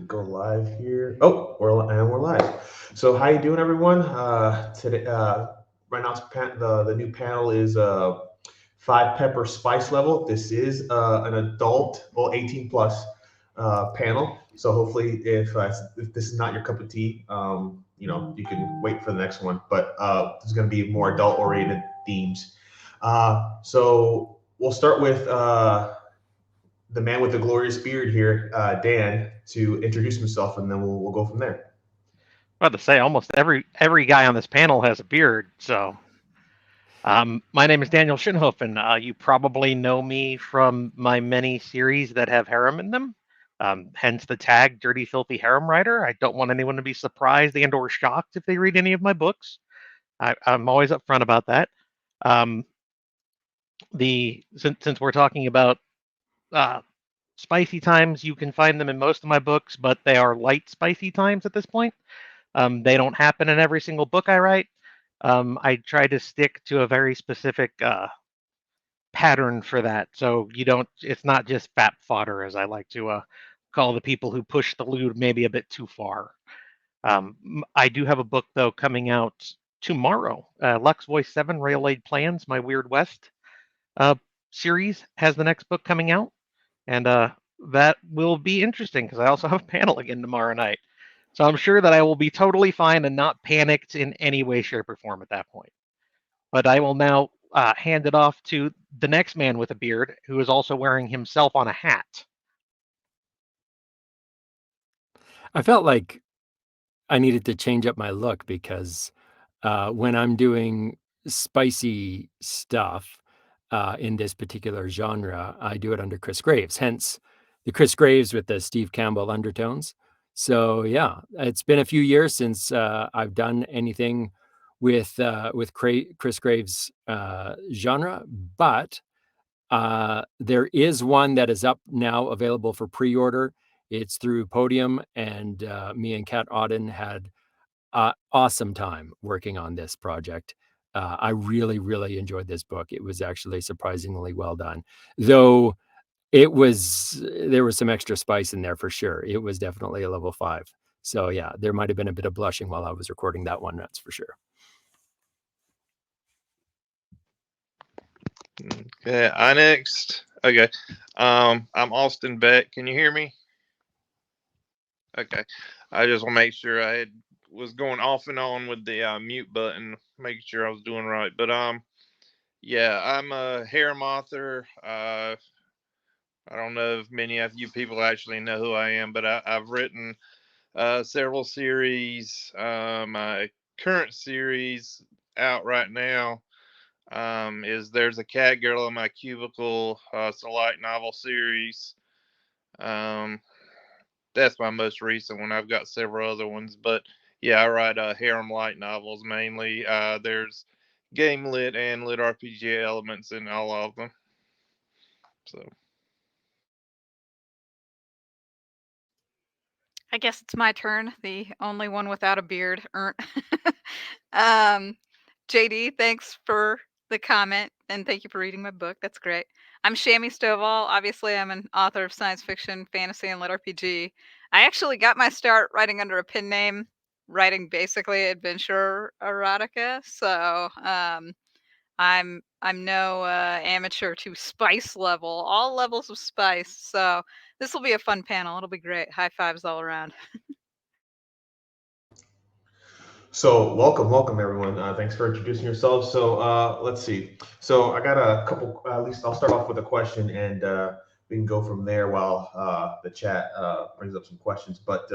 Go live here. Oh, we're live. So how you doing, everyone? Today, right now, the new panel is five pepper spice level. This is an adult, well, 18 plus panel. So hopefully, if this is not your cup of tea, you can wait for the next one. But there's going to be more adult oriented themes. So we'll start with. The man with the glorious beard here, Dan, to introduce himself, and then we'll go from there. About to say almost every guy on this panel has a beard. So, my name is Daniel Shinhofen. You probably know me from my many series that have harem in them. Hence the tag "Dirty Filthy Harem Writer." I don't want anyone to be surprised and/or shocked if they read any of my books. I'm always upfront about that. Um, the since we're talking about uh, spicy times, you can find them in most of my books, but they are light spicy times at this point. They don't happen in every single book I write. I try to stick to a very specific pattern for that, so you don't. It's not just fat fodder, as I like to call the people who push the lewd maybe a bit too far. I do have a book though coming out tomorrow. Lux Voice 7 Rail Aid Plans, my Weird West uh, series has the next book coming out, and that will be interesting because I also have a panel again tomorrow night. So I'm sure that I will be totally fine and not panicked in any way, shape, or form at that point. But I will now hand it off to the next man with a beard who is also wearing himself on a hat. I felt like I needed to change up my look because when I'm doing spicy stuff in this particular genre, I do it under Chris Graves, hence the Chris Graves with the Steve Campbell undertones. So yeah, it's been a few years since I've done anything with Chris Graves genre, but there is one that is up now available for pre-order. It's through Podium, and me and Kat Auden had awesome time working on this project. I really, really enjoyed this book. It was actually surprisingly well done, though there was some extra spice in there for sure. It was definitely a level 5. So yeah, there might have been a bit of blushing while I was recording that one. That's for sure. Okay, I next. Okay. I'm Austin Beck. Can you hear me? Okay. I just want to make sure was going off and on with the mute button, making sure I was doing right. But yeah, I'm a harem author. I don't know if many of you people actually know who I am, but I've written several series. My current series out right now is There's a Cat Girl in My Cubicle. It's a light novel series. Um, that's my most recent one. I've got several other ones, but yeah, I write harem light novels mainly. There's game lit and lit RPG elements in all of them. So I guess it's my turn, the only one without a beard. um, JD, thanks for the comment and thank you for reading my book. That's great. I'm Shammy Stovall. Obviously, I'm an author of science fiction, fantasy, and lit RPG. I actually got my start writing under a pen name, writing basically adventure erotica. So I'm no amateur to spice level, all levels of spice. So this will be a fun panel. It'll be great. High fives all around. So welcome everyone. Thanks for introducing yourselves. So let's see. So I got a couple. At least I'll start off with a question, and we can go from there while the chat brings up some questions. But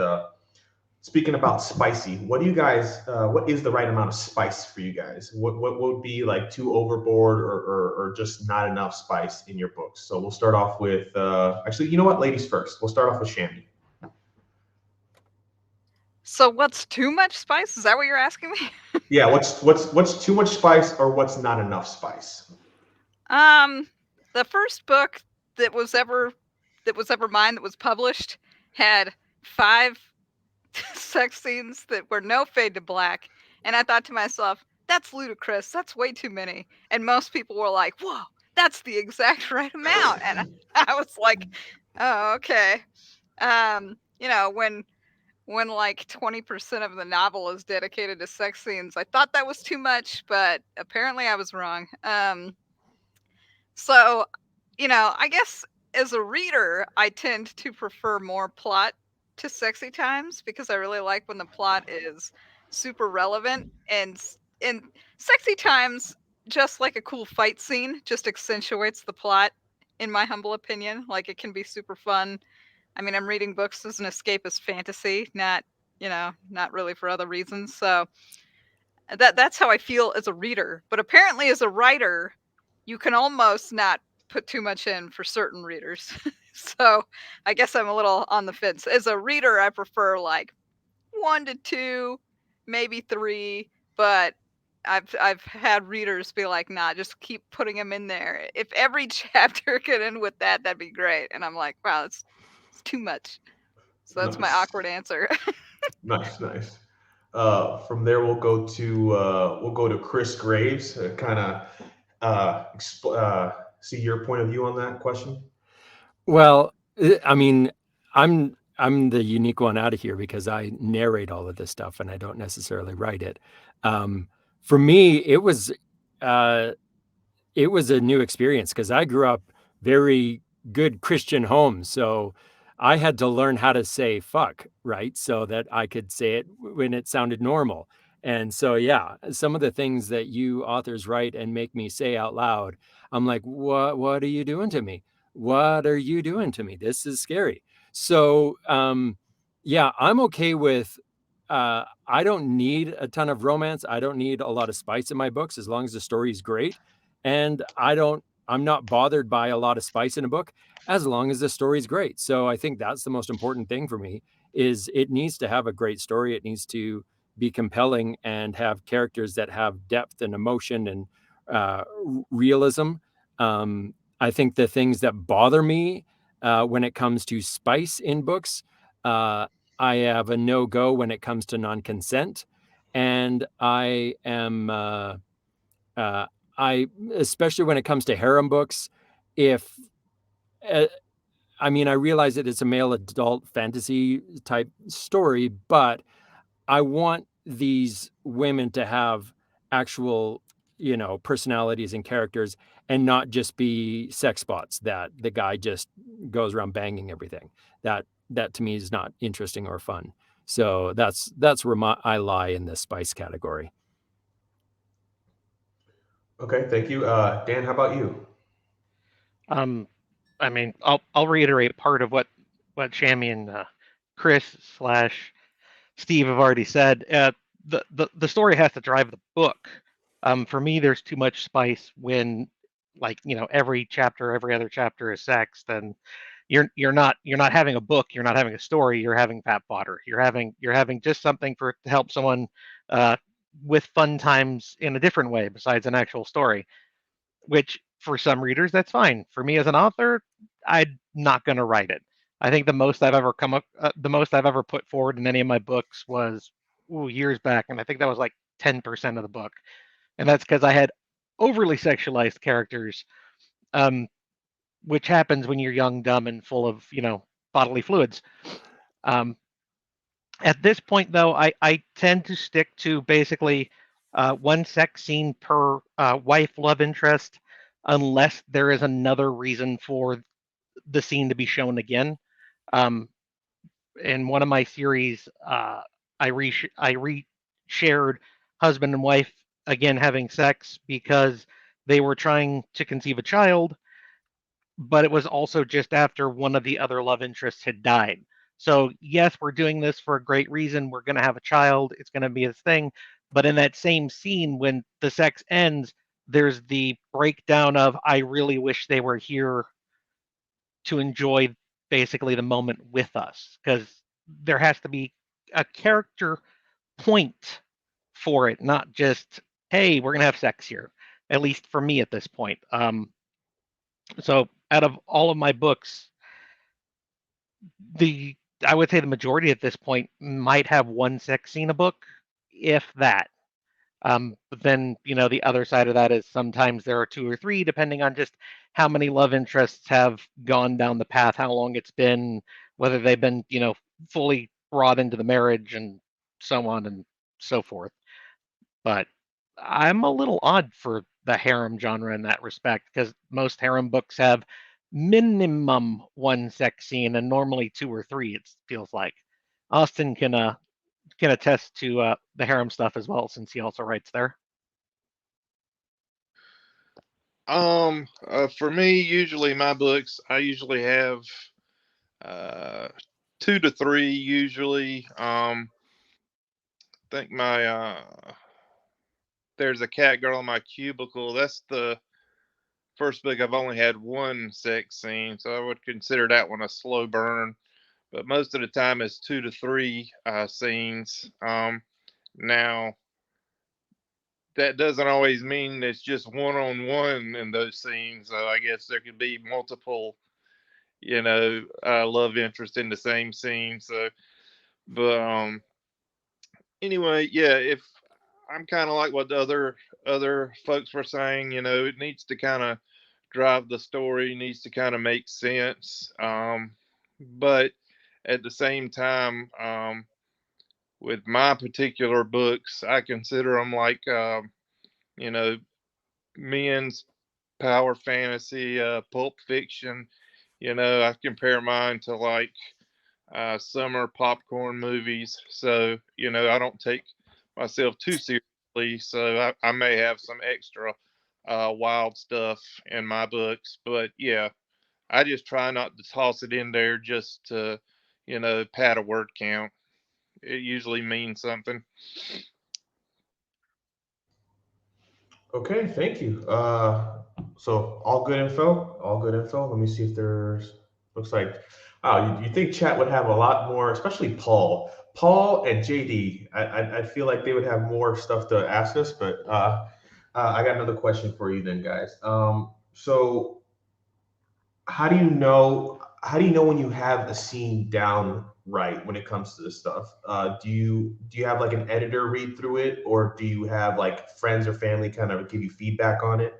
speaking about spicy, what do you guys? What is the right amount of spice for you guys? What would be like too overboard or just not enough spice in your books? So we'll start off with actually, you know what, ladies first. We'll start off with Shandy. So what's too much spice? Is that what you're asking me? Yeah, what's too much spice or what's not enough spice? Um, the first book that was ever mine that was published had 5 sex scenes that were no fade to black, and I thought to myself, that's ludicrous. That's way too many. And most people were like, "Whoa, that's the exact right amount." And I was like, "Oh, okay." when like 20% of the novel is dedicated to sex scenes, I thought that was too much, but apparently I was wrong. So, I guess as a reader, I tend to prefer more plot to sexy times because I really like when the plot is super relevant, and sexy times, just like a cool fight scene, just accentuates the plot, in my humble opinion. Like, it can be super fun. I mean, I'm reading books as an escapist fantasy, not really for other reasons. So that's how I feel as a reader. But apparently, as a writer, you can almost not put too much in for certain readers. So I guess I'm a little on the fence. As a reader, I prefer like 1 to 2, maybe 3, but I've had readers be like, "Nah, just keep putting them in there. If every chapter could end with that, that'd be great." And I'm like, "Wow, it's too much." So that's my Nice. awkward answer. Nice. From there, we'll go to Chris Graves. Kind of see your point of view on that question. Well, I mean, I'm the unique one out of here because I narrate all of this stuff and I don't necessarily write it. For me, it was a new experience because I grew up very good Christian home. So I had to learn how to say fuck, right? So that I could say it when it sounded normal. And so, yeah, some of the things that you authors write and make me say out loud, I'm like, what are you doing to me? What are you doing to me? This is scary. So, yeah, I'm okay with, I don't need a ton of romance. I don't need a lot of spice in my books as long as the story is great. And I'm not bothered by a lot of spice in a book as long as the story is great. So I think that's the most important thing for me is it needs to have a great story. It needs to be compelling and have characters that have depth and emotion and realism. I think the things that bother me when it comes to spice in books, I have a no-go when it comes to non-consent. And I am I especially when it comes to harem books, if I mean, I realize that it's a male adult fantasy type story, but I want these women to have actual, personalities and characters and not just be sex bots that the guy just goes around banging everything. That to me is not interesting or fun. So that's where I lie in the spice category. Okay, thank you. Dan, how about you? I mean, I'll reiterate part of what Shammy and Chris slash Steve have already said. The story has to drive the book. For me, there's too much spice when, like, every chapter, every other chapter is sex. Then you're not having a book. You're not having a story. You're having fat fodder. You're having just something to help someone with fun times in a different way besides an actual story. Which for some readers that's fine. For me as an author, I'm not going to write it. I think the most I've ever the most I've ever put forward in any of my books was years back, and I think that was like 10% of the book, and that's because I had overly sexualized characters, which happens when you're young, dumb, and full of bodily fluids. At this point, though, I tend to stick to basically one sex scene per wife love interest, unless there is another reason for the scene to be shown again. In one of my series, I re-shared husband and wife again having sex because they were trying to conceive a child, but it was also just after one of the other love interests had died. So yes, we're doing this for a great reason. We're going to have a child. It's going to be a thing. But in that same scene, when the sex ends, there's the breakdown of I really wish they were here to enjoy basically the moment with us, because there has to be a character point for it, not just hey, we're going to have sex here. At least for me at this point. So out of all of my books, I would say the majority at this point might have one sex scene a book, if that. But then, the other side of that is sometimes there are 2 or 3, depending on just how many love interests have gone down the path, how long it's been, whether they've been, fully brought into the marriage and so on and so forth. But I'm a little odd for the harem genre in that respect, because most harem books have minimum one sex scene and normally two or three. It feels like Austin can attest to the harem stuff as well, since he also writes there. For me, usually my books, I usually have 2 to 3 usually. I think my there's a cat girl in my cubicle. That's the first book I've only had one sex scene, so I would consider that one a slow burn. But most of the time, it's 2 to 3 scenes. Now that doesn't always mean it's just one on one in those scenes. So I guess there could be multiple, love interest in the same scene. So, but anyway, yeah, if I'm kind of like what the other folks were saying, it needs to kind of drive the story, needs to kind of make sense. But at the same time, with my particular books, I consider them like, you know, men's power fantasy, pulp fiction. I compare mine to like summer popcorn movies. So, I don't take myself too seriously. So I may have some extra wild stuff in my books. But yeah, I just try not to toss it in there just to, pad a word count. It usually means something. Okay, thank you. So all good info. All good info. Let me see if there's. Looks like. Oh, you think chat would have a lot more, especially Paul. Paul and JD. I feel like they would have more stuff to ask us, but I got another question for you then, guys. So how do you know? How do you know when you have a scene down right when it comes to this stuff? Do you have like an editor read through it, or do you have like friends or family kind of give you feedback on it?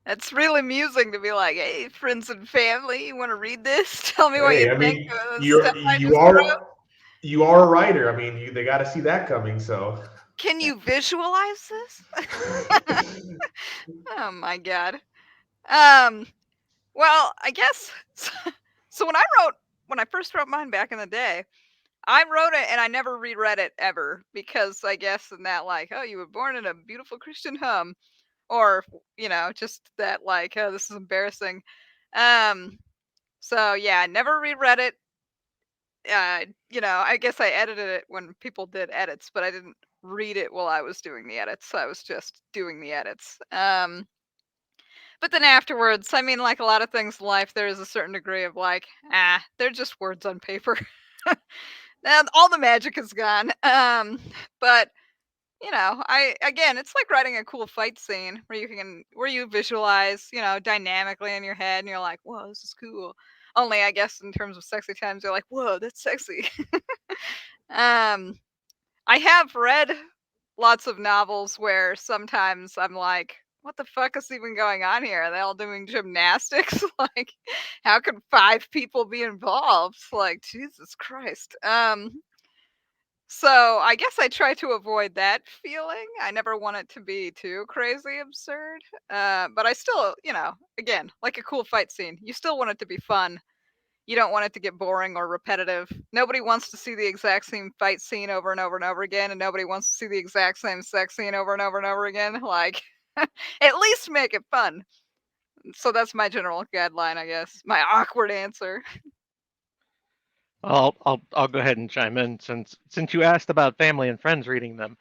It's really amusing to be like, hey, friends and family, you want to read this? Tell me what you Hey, I think mean, of the you're stuff I you just wrote. are a writer. I mean, they got to see that coming. So, Can you visualize this? Oh my god. Um, well, I guess so when I first wrote mine back in the day, I wrote it and I never reread it ever because I guess in that like, oh, you were born in a beautiful Christian home, or just that like, oh, this is embarrassing. Um, so yeah, I never reread it. I guess I edited it when people did edits, but I didn't read it while I was doing the edits. I was just doing the edits. But then afterwards, I mean, like a lot of things in life, there is a certain degree of like, they're just words on paper. And all the magic is gone. But I again, it's like writing a cool fight scene where you visualize, dynamically in your head, and you're like, whoa, this is cool. Only I guess in terms of sexy times, you're like, whoa, that's sexy. um, I have read lots of novels where sometimes I'm like, what the fuck is even going on here? Are they all doing gymnastics? Like, how can 5 people be involved? Like, Jesus Christ. So I guess I try to avoid that feeling. I never want it to be too crazy absurd. But I still, again, like a cool fight scene, you still want it to be fun. You don't want it to get boring or repetitive. Nobody wants to see the exact same fight scene over and over and over again, and nobody wants to see the exact same sex scene over and over and over again. Like, at least make it fun. So that's my general guideline, I guess. My awkward answer. I'll go ahead and chime in, since you asked about family and friends reading them.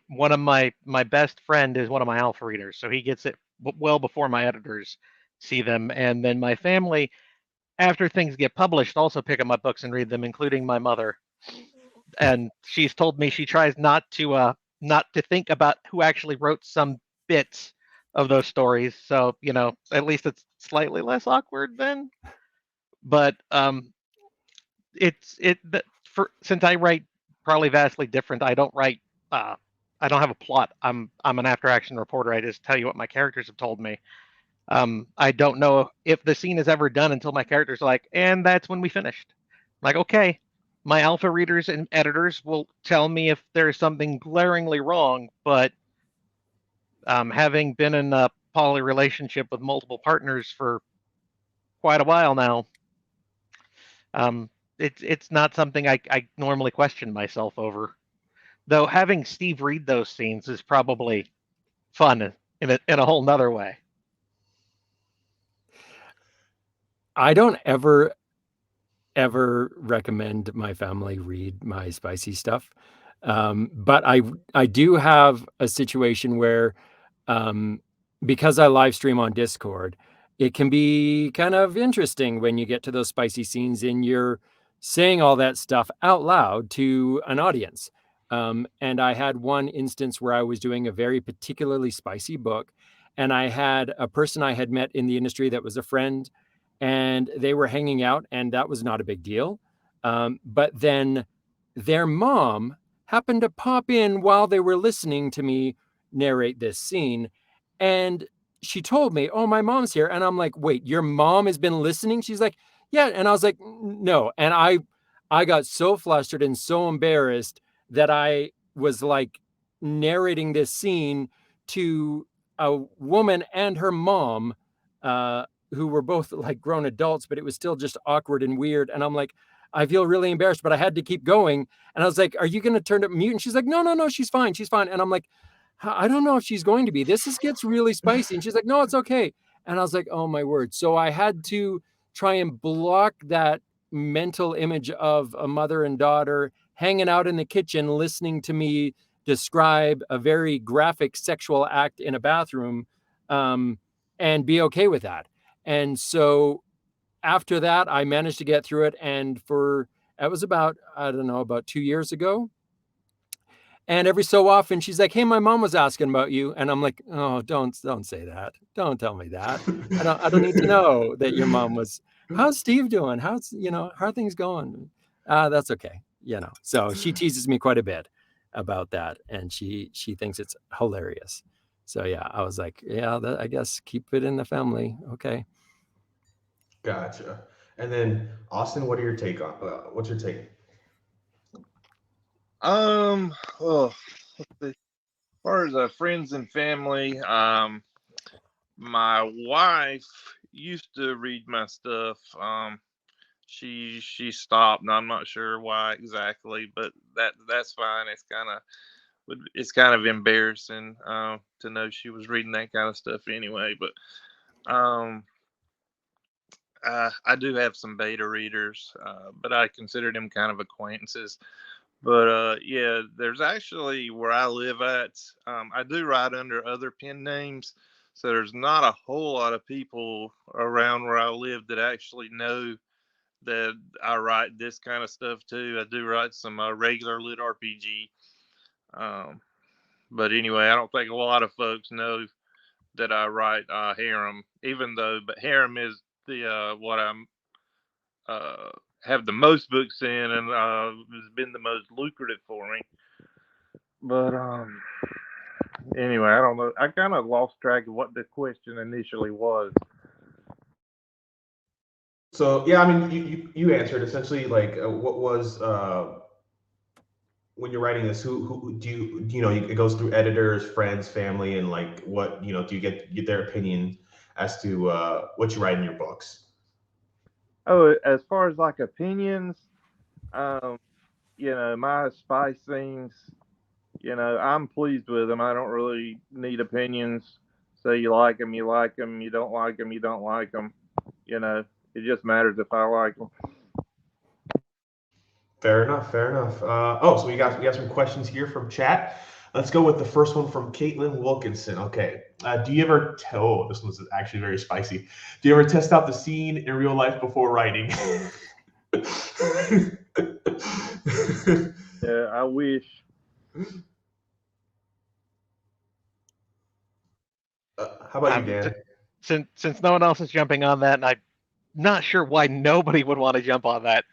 One of my best friend is one of my alpha readers, so he gets it well before my editors see them, and then my family, after things get published, also pick up my books and read them, including my mother. And she's told me she tries not to think about who actually wrote some bits of those stories, so at least it's slightly less awkward then. But since I write probably vastly different. I don't write. I don't have a plot. I'm an after action reporter. I just tell you what my characters have told me. I don't know if the scene is ever done until my character's like, and that's when we finished. Like, okay, my alpha readers and editors will tell me if there's something glaringly wrong, but having been in a poly relationship with multiple partners for quite a while now, it's not something I normally question myself over. Though having Steve read those scenes is probably fun in a whole nother way. I don't ever recommend my family read my spicy stuff. But I do have a situation where, because I live stream on Discord, it can be kind of interesting when you get to those spicy scenes and you're saying all that stuff out loud to an audience. And I had one instance where I was doing a very particularly spicy book, and I had a person I had met in the industry that was a friend, and they were hanging out, and that was not a big deal. But then their mom happened to pop in while they were listening to me narrate this scene. And she told me, "Oh, my mom's here." And I'm like, "Wait, your mom has been listening?" She's like, "Yeah." And I was like, "No." And I got so flustered and so embarrassed that I was like narrating this scene to a woman and her mom, who were both like grown adults, but it was still just awkward and weird. And I'm like, I feel really embarrassed, but I had to keep going. And I was like, "Are you going to turn to mute?" And she's like, no, she's fine. She's fine. And I'm like, I don't know if she's going to be. This gets really spicy. And she's like, "No, it's okay." And I was like, oh my word. So I had to try and block that mental image of a mother and daughter hanging out in the kitchen, listening to me describe a very graphic sexual act in a bathroom, and be okay with that. And so after that, I managed to get through it. And it was about, I don't know, about 2 years ago. And every so often she's like, "Hey, my mom was asking about you." And I'm like, "Oh, don't say that. Don't tell me that. I don't need to know that your mom was, how's Steve doing? How are things going?" That's okay. So she teases me quite a bit about that. And she thinks it's hilarious. So yeah, I was like, yeah, I guess keep it in the family. Okay. Gotcha. And then Austin, what's your take? Well, as far as friends and family, my wife used to read my stuff. She stopped, and I'm not sure why exactly, but that's fine. It's kind of embarrassing to know she was reading that kind of stuff anyway. But I do have some beta readers, but I consider them kind of acquaintances. But yeah, there's actually where I live at. I do write under other pen names, so there's not a whole lot of people around where I live that actually know that I write this kind of stuff too. I do write some regular lit RPG. But anyway, I don't think a lot of folks know that I write harem, but harem is the what I'm have the most books in, and has been the most lucrative for me. But anyway, I don't know. I kind of lost track of what the question initially was. So yeah, I mean, you answered essentially like what was when you're writing this, who do you know, it goes through editors, friends, family, and like what, do you get their opinion as to what you write in your books? Oh, as far as like opinions, my spy scenes, I'm pleased with them. I don't really need opinions. So you like them, you like them. You don't like them, you don't like them. It just matters if I like them. Fair enough. So we got some questions here from chat. Let's go with the first one from Caitlin Wilkinson. Okay. Do you ever this one's actually very spicy. Do you ever test out the scene in real life before writing? Yeah, I wish. How about you, Dan? Since no one else is jumping on that, and I'm not sure why nobody would want to jump on that.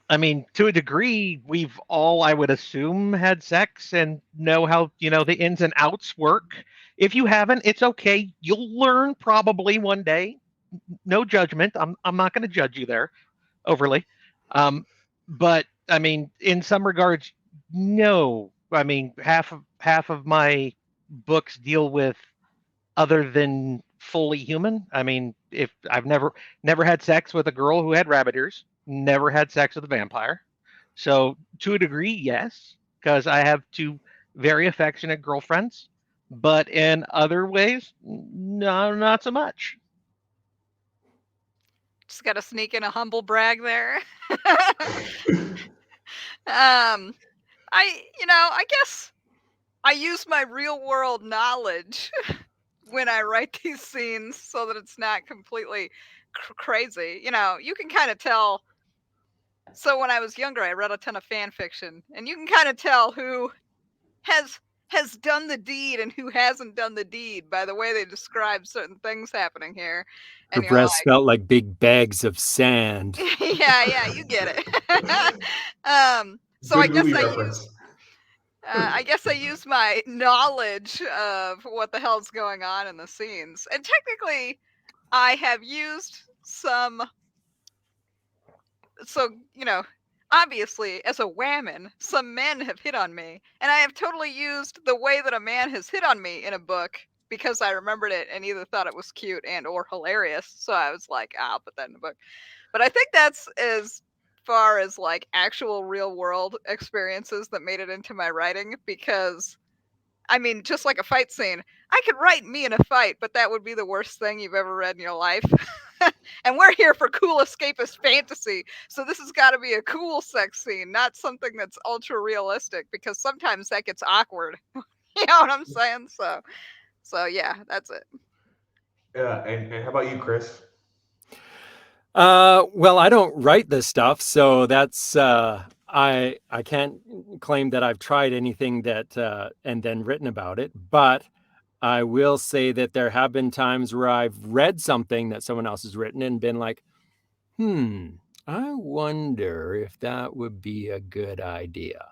I mean, to a degree, we've all, I would assume, had sex and know how, the ins and outs work If you haven't, it's okay. You'll learn probably one day. No judgment. I'm not going to judge you there overly. But I mean, in some regards, no. I mean, half of my books deal with other than fully human. I mean, if I've never had sex with a girl who had rabbit ears, never had sex with a vampire. So to a degree, yes, because I have two very affectionate girlfriends, but in other ways, no, not so much. Just got to sneak in a humble brag there. I guess I use my real world knowledge when I write these scenes so that it's not completely crazy. You can kind of tell. So when I was younger, I read a ton of fan fiction, and you can kind of tell who has done the deed and who hasn't done the deed by the way they describe certain things happening here. Her And you're breasts like, felt like big bags of sand. yeah, you get it. So Good movie reference. I guess I use my knowledge of what the hell's going on in the scenes. And technically, I have used some. So, obviously, as a whammon, some men have hit on me. And I have totally used the way that a man has hit on me in a book because I remembered it and either thought it was cute and or hilarious. So I was like, I'll put that in the book. But I think that's as far as like actual real world experiences that made it into my writing, because I mean, just like a fight scene, I could write me in a fight, but that would be the worst thing you've ever read in your life. And we're here for cool escapist fantasy, so this has got to be a cool sex scene, not something that's ultra realistic, because sometimes that gets awkward. You know what I'm saying? So yeah, that's it. Yeah, and how about you, Chris? Well, I don't write this stuff, so that's I can't claim that I've tried anything that and then written about it, but I will say that there have been times where I've read something that someone else has written and been like, I wonder if that would be a good idea.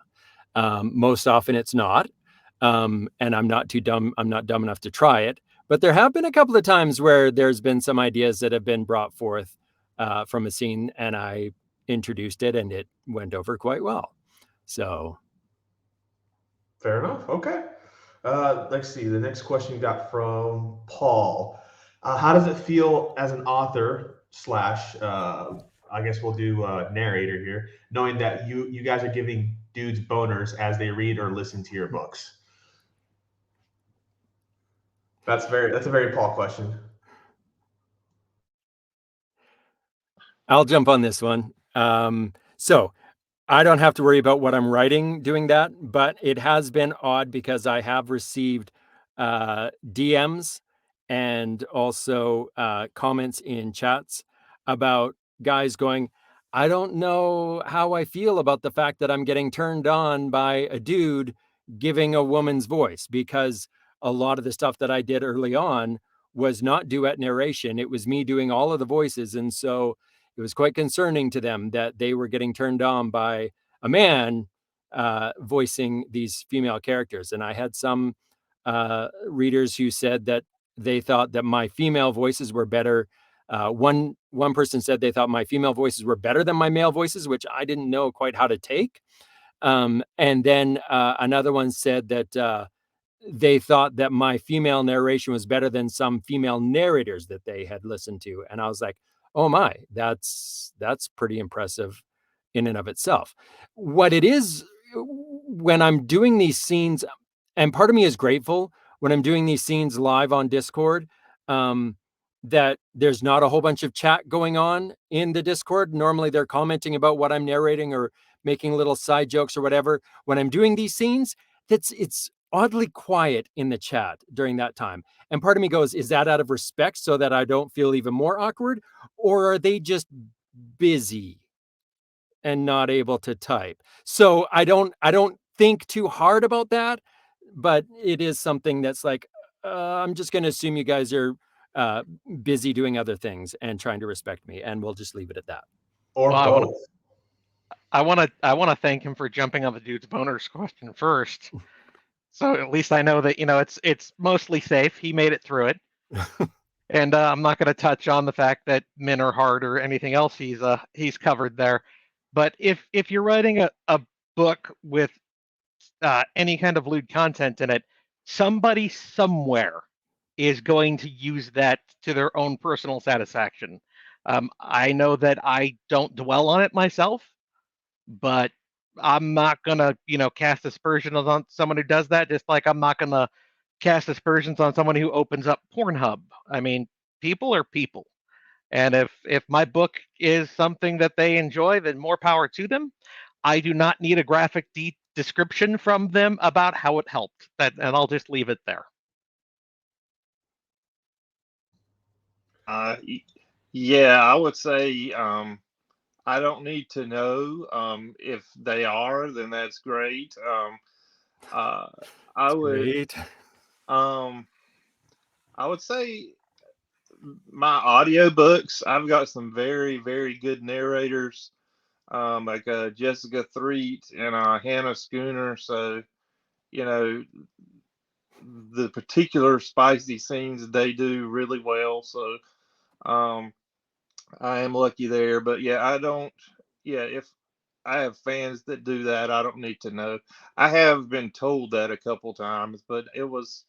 Most often it's not. And I'm not dumb enough to try it. But there have been a couple of times where there's been some ideas that have been brought forth from a scene, and I introduced it and it went over quite well. So. Fair enough. Okay. Let's see. The next question you got from Paul. How does it feel as an author slash, I guess we'll do narrator here, knowing that you guys are giving dudes boners as they read or listen to your books? That's a very Paul question. I'll jump on this one. So I don't have to worry about what I'm writing doing that, but it has been odd because I have received DMs and also comments in chats about guys going, I don't know how I feel about the fact that I'm getting turned on by a dude giving a woman's voice, because a lot of the stuff that I did early on was not duet narration. It was me doing all of the voices. And so it was quite concerning to them that they were getting turned on by a man voicing these female characters. And I had some readers who said that they thought that my female voices were better. One person said they thought my female voices were better than my male voices, which I didn't know quite how to take. And then another one said that they thought that my female narration was better than some female narrators that they had listened to. And I was like, oh my, that's pretty impressive in and of itself. What it is when I'm doing these scenes, and part of me is grateful when I'm doing these scenes live on Discord, that there's not a whole bunch of chat going on in the Discord. Normally they're commenting about what I'm narrating or making little side jokes or whatever. When I'm doing these scenes, it's oddly quiet in the chat during that time. And part of me goes, is that out of respect so that I don't feel even more awkward? Or are they just busy and not able to type? So I don't think too hard about that, but it is something that's like, I'm just going to assume you guys are busy doing other things and trying to respect me, and we'll just leave it at that. Or both. I want to thank him for jumping on the dude's boners question first. So at least I know that it's mostly safe. He made it through it, and I'm not going to touch on the fact that men are hard or anything else he's covered there. But if you're writing a book with any kind of lewd content in it, somebody somewhere is going to use that to their own personal satisfaction. I know that I don't dwell on it myself, but I'm not gonna, cast aspersions on someone who does that. Just like I'm not gonna cast aspersions on someone who opens up Pornhub. I mean, people are people, and if my book is something that they enjoy, then more power to them. I do not need a graphic description from them about how it helped. And I'll just leave it there. Yeah, I would say I don't need to know. If they are, then that's great. I would Great. I would say my audiobooks, I've got some very, very good narrators, like Jessica Threet and Hannah Schooner. So, the particular spicy scenes they do really well. So, I am lucky there. But yeah, if I have fans that do that, I don't need to know. I have been told that a couple times, but it was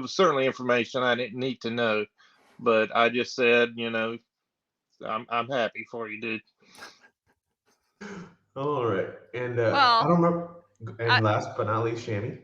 certainly information I didn't need to know. But I just said, I'm happy for you, dude. All right, and Well, I don't remember. And I- last but not least, Shammy.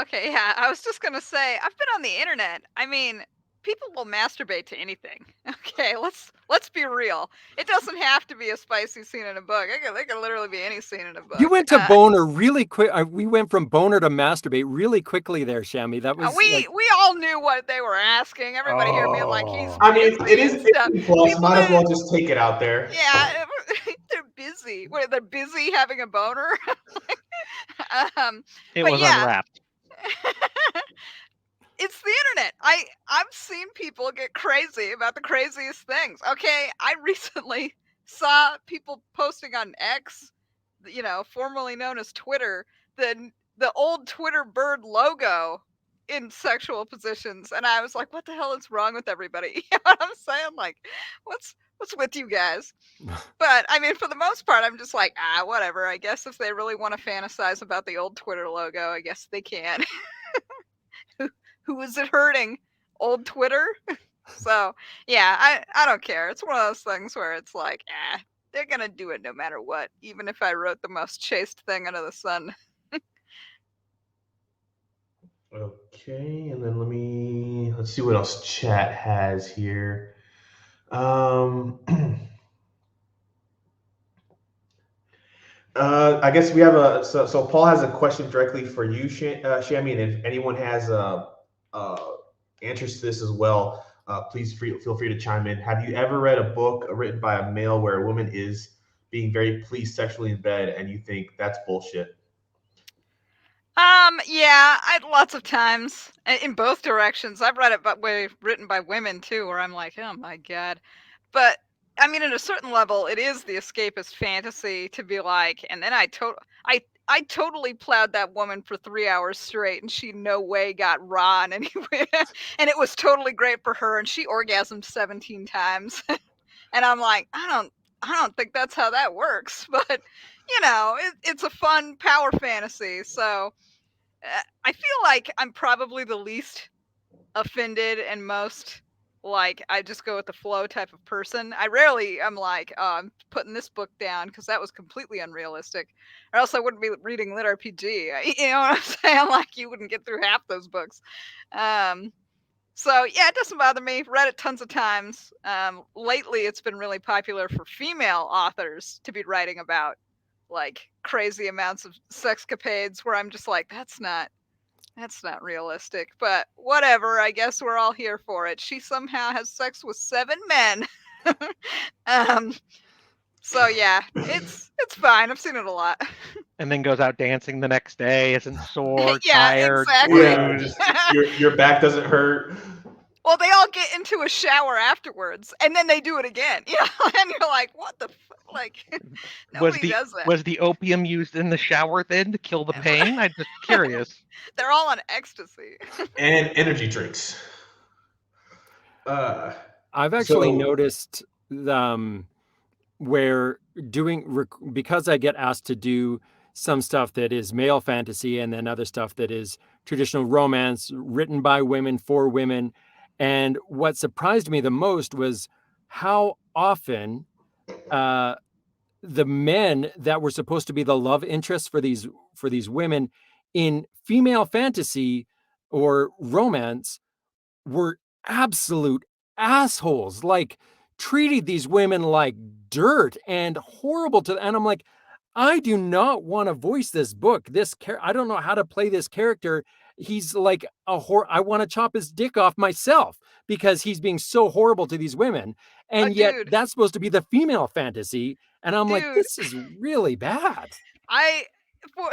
Okay, yeah. I was just gonna say, I've been on the internet. I mean, people will masturbate to anything. Okay, let's be real. It doesn't have to be a spicy scene in a book. It can literally be any scene in a book. You went to boner really quick. We went from boner to masturbate really quickly there, Shammy. That was we all knew what they were asking. Everybody here being like, he's Oh. I mean, busy it is and stuff. 18 plus. People Might as that- well just take it out there. Yeah, they're busy. Wait, they're busy having a boner. It But was yeah. unwrapped. It's the internet. I've seen people get crazy about the craziest things. Okay, I recently saw people posting on X, formerly known as Twitter, the old Twitter bird logo in sexual positions, and I was like, what the hell is wrong with everybody? You know what I'm saying? Like, what's with you guys? But I mean, for the most part, I'm just like, whatever. I guess if they really want to fantasize about the old Twitter logo, I guess they can. Who is it hurting? Old Twitter? So yeah, I don't care. It's one of those things where it's like, they're gonna do it no matter what, even if I wrote the most chaste thing under the sun. Okay, and then let's see what else chat has here. I guess we have so Paul has a question directly for you, Shammy, and if anyone has answers to this as well, please feel free to chime in. Have you ever read a book written by a male where a woman is being very pleased sexually in bed and you think that's bullshit? Yeah, lots of times in both directions. I've read it, but written by women too, where I'm like, oh my god. But I mean, at a certain level, it is the escapist fantasy to be like, and then I totally plowed that woman for 3 hours straight, and she no way got raw in any way, and it was totally great for her, and she orgasmed 17 times, and I'm like, I don't think that's how that works, but it's a fun power fantasy, so. I feel like I'm probably the least offended and most like I just go with the flow type of person. I'm like, oh, I'm putting this book down because that was completely unrealistic, or else I wouldn't be reading Lit RPG. You know what I'm saying? Like you wouldn't get through half those books. So yeah, it doesn't bother me. Read it tons of times. Lately, it's been really popular for female authors to be writing about like crazy amounts of sexcapades where I'm just like, that's not realistic, but whatever. I guess we're all here for it. She somehow has sex with 7 men. So yeah, it's fine. I've seen it a lot. And then goes out dancing the next day, isn't sore, Yeah, tired, exactly. Yeah, just, your back doesn't hurt. Well, they all get into a shower afterwards, and then they do it again. You know, and you're like, what the like? Nobody does that. Was the opium used in the shower then to kill the pain? I'm just curious. They're all on ecstasy. And energy drinks. I've actually So- noticed where because I get asked to do some stuff that is male fantasy and then other stuff that is traditional romance written by women for women. And what surprised me the most was how often the men that were supposed to be the love interests for these women in female fantasy or romance were absolute assholes, like treated these women like dirt and horrible to them. And I'm like, I do not want to voice this book. I don't know how to play this character. He's like I want to chop his dick off myself because he's being so horrible to these women. And yet Dude. that's supposed to be the female fantasy. And I'm like, Dude. this is really bad.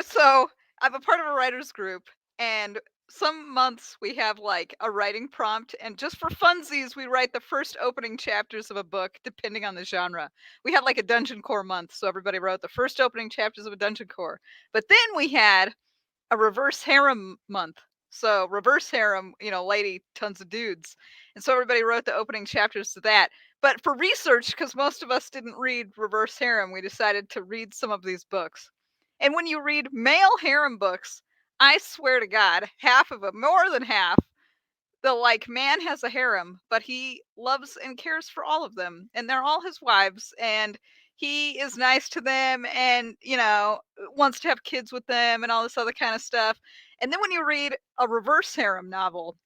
So I'm a part of a writers group, and some months we have like a writing prompt, and just for funsies, we write the first opening chapters of a book, depending on the genre. We had like a Dungeon Core month, so everybody wrote the first opening chapters of a Dungeon Core. But then we had a reverse harem month. So reverse harem, lady, tons of dudes. And so everybody wrote the opening chapters to that. But for research, because most of us didn't read reverse harem, we decided to read some of these books. And when you read male harem books, I swear to God, half of them, more than half, the man has a harem, but he loves and cares for all of them, and they're all his wives, and he is nice to them, and wants to have kids with them, and all this other kind of stuff. And then when you read a reverse harem novel,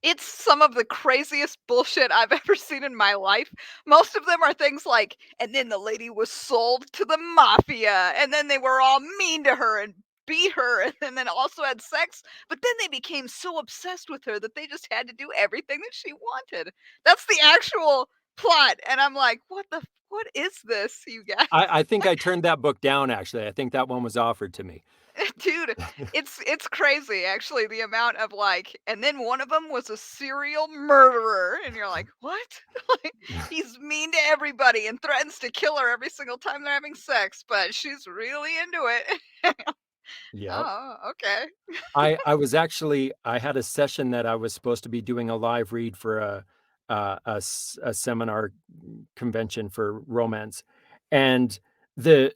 it's some of the craziest bullshit I've ever seen in my life. Most of them are things like, and then the lady was sold to the mafia, and then they were all mean to her and beat her, and then also had sex, but then they became so obsessed with her that they just had to do everything that she wanted. That's the actual plot, and I'm like, what is this, you guys? I think I turned that book down, actually. I think that one was offered to me. Dude, it's crazy, actually, the amount of and then one of them was a serial murderer, and you're like, what? He's mean to everybody and threatens to kill her every single time they're having sex, but she's really into it. Yeah. Oh, okay. I had a session that I was supposed to be doing a live read for a seminar convention for romance, and the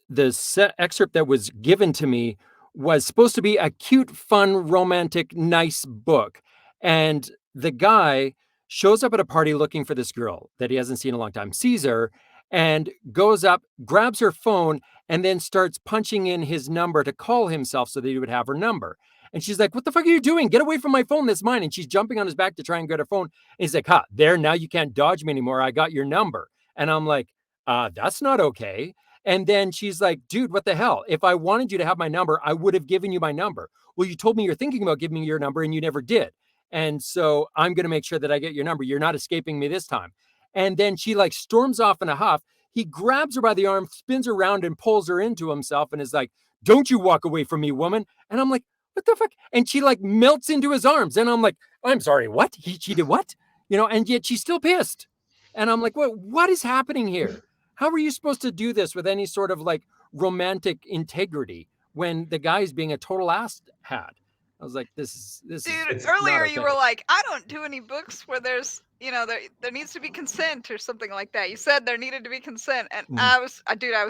excerpt that was given to me was supposed to be a cute, fun, romantic, nice book. And the guy shows up at a party looking for this girl that he hasn't seen in a long time, sees her, and goes up, grabs her phone, and then starts punching in his number to call himself so that he would have her number. And she's like, what the fuck are you doing? Get away from my phone. That's mine. And she's jumping on his back to try and get her phone. And he's like, there, now you can't dodge me anymore. I got your number. And I'm like, that's not okay. And then she's like, dude, what the hell? If I wanted you to have my number, I would have given you my number. Well, you told me you're thinking about giving me your number and you never did. And so I'm going to make sure that I get your number. You're not escaping me this time. And then she storms off in a huff. He grabs her by the arm, spins her around and pulls her into himself and is like, don't you walk away from me, woman. And I'm like, what the fuck? And she melts into his arms. And I'm like, I'm sorry, what? She did what? And yet she's still pissed. And I'm like, what is happening here? How are you supposed to do this with any sort of romantic integrity when the guy's being a total ass hat? I was like, this Dude, is earlier not you okay. were like, I don't do any books where there's, there needs to be consent or something like that. You said there needed to be consent. And I was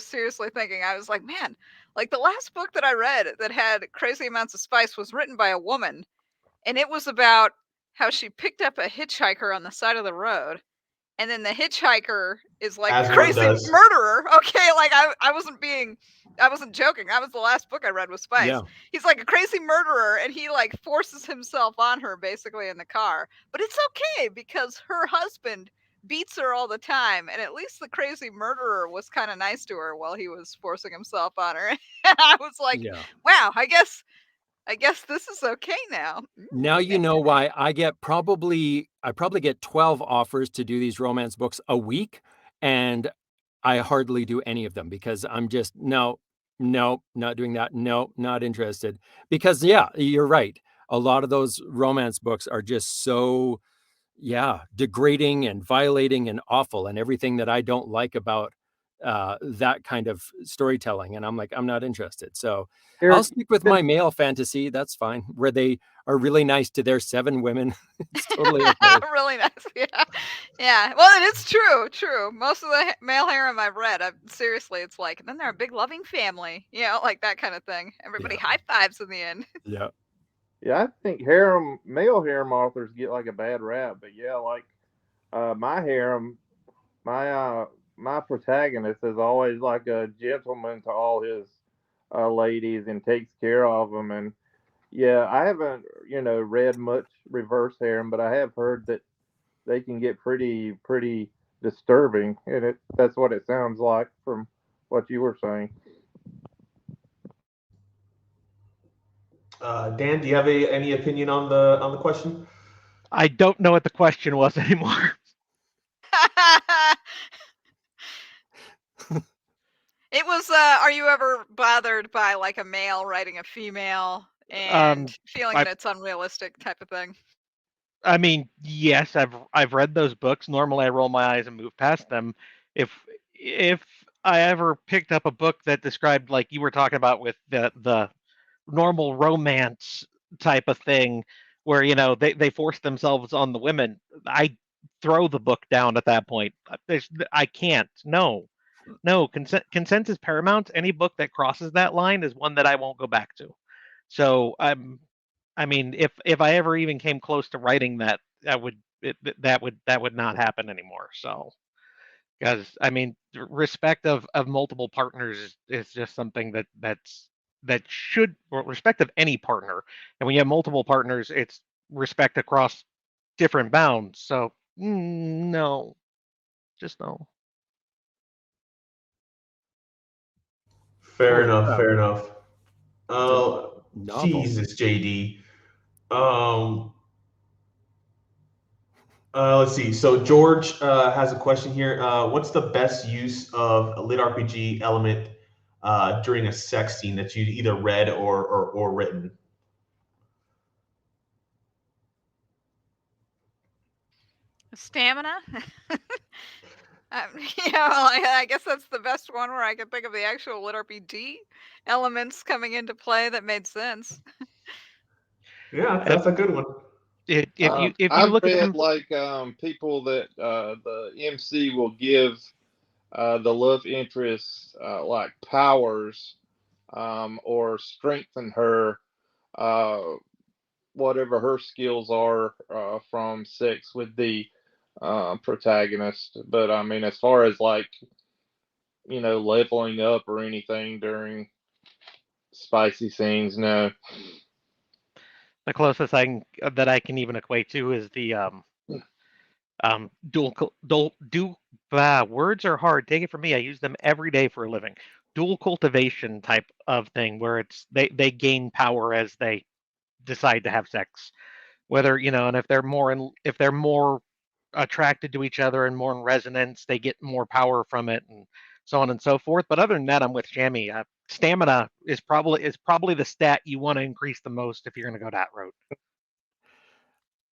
seriously thinking, I was like, man, the last book that I read that had crazy amounts of spice was written by a woman. And it was about how she picked up a hitchhiker on the side of the road. And then the hitchhiker is like As a one crazy does. murderer. Okay, I wasn't joking. That was the last book I read with Spice. Yeah. He's like a crazy murderer, and he forces himself on her basically in the car. But it's okay because her husband beats her all the time, and at least the crazy murderer was kind of nice to her while he was forcing himself on her. And I was like, Yeah. wow, I guess this is okay now. Now you know why I probably get 12 offers to do these romance books a week, and I hardly do any of them because I'm just, no, not doing that. No, not interested. Because yeah, you're right. A lot of those romance books are just so degrading and violating and awful and everything that I don't like about that kind of storytelling. And I'm like, I'm not interested. So I'll Eric, stick with my male fantasy. That's fine. Where they are really nice to their 7 women. It's totally okay. Really nice. Yeah. Yeah. Well, it is true. Most of the male harem I've read, seriously, it's like, then they're a big loving family, like that kind of thing. Everybody high fives in the end. Yeah. yeah, I think male harem authors get like a bad rap, but yeah, like my harem, my protagonist is always like a gentleman to all his ladies and takes care of them. And yeah, I haven't read much reverse harem, but I have heard that they can get pretty disturbing, and that's what it sounds like from what you were saying. Dan, do you have any opinion on the question? I don't know what the question was anymore. It was, are you ever bothered by like a male writing a female and feeling that it's unrealistic type of thing? I mean, yes, I've read those books. Normally, I roll my eyes and move past them. If I ever picked up a book that described, like you were talking about, with the normal romance type of thing, where they force themselves on the women, I throw the book down at that point. I can't. No, consent is paramount. Any book that crosses that line is one that I won't go back to. So I mean, if I ever even came close to writing that, that would not happen anymore. So, because I mean, respect of multiple partners is just something that should, or respect of any partner. And when you have multiple partners, it's respect across different bounds. So no, just no. Fair enough. Novel. Jesus, JD. Let's see. So George has a question here. What's the best use of a lit RPG element during a sex scene that you either read or written? Stamina. I guess that's the best one where I can think of the actual lit RPG elements coming into play that made sense. Yeah, that's a good one. If you I've look at read them, like people that the MC will give the love interest like powers or strengthen her whatever her skills are from sex with the protagonist. But I mean, as far as like leveling up or anything during spicy scenes, no. the closest that I can even equate to is the words are hard. Take it from me. I use them every day for a living. Dual cultivation type of thing, where it's they gain power as they decide to have sex. Whether and if they're more attracted to each other and more in resonance, they get more power from it, and so on and so forth. But other than that, I'm with Jamie. Stamina is probably the stat you want to increase the most if you're going to go that route.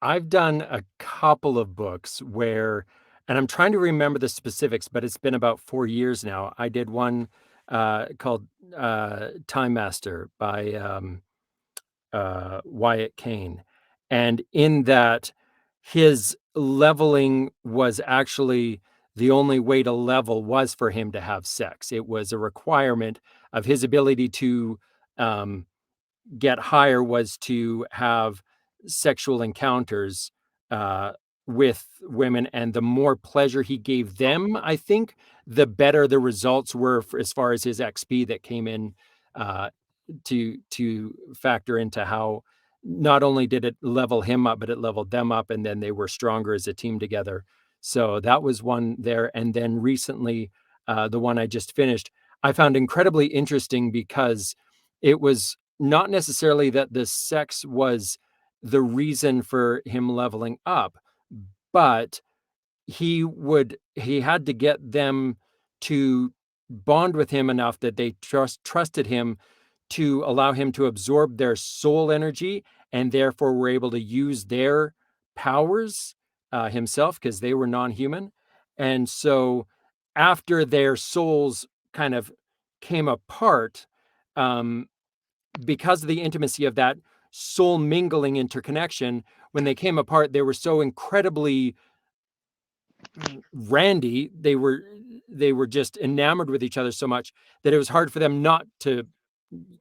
I've done a couple of books where, and I'm trying to remember the specifics, but it's been about 4 years now. I did one called Time Master by Wyatt Kane. And in that, his leveling was actually the only way to level was for him to have sex. It was a requirement of his ability to get higher was to have sexual encounters with women, and the more pleasure he gave them, I think, the better the results were as far as his XP that came in to factor into how not only did it level him up, but it leveled them up, and then they were stronger as a team together. So that was one there. And then recently, the one I just finished, I found incredibly interesting because it was not necessarily that the sex was the reason for him leveling up, but he had to get them to bond with him enough that they trusted him to allow him to absorb their soul energy, and therefore were able to use their powers himself, because they were non-human. And so after their souls kind of came apart, because of the intimacy of that soul mingling interconnection, when they came apart, they were so incredibly randy. They were just enamored with each other so much that it was hard for them not to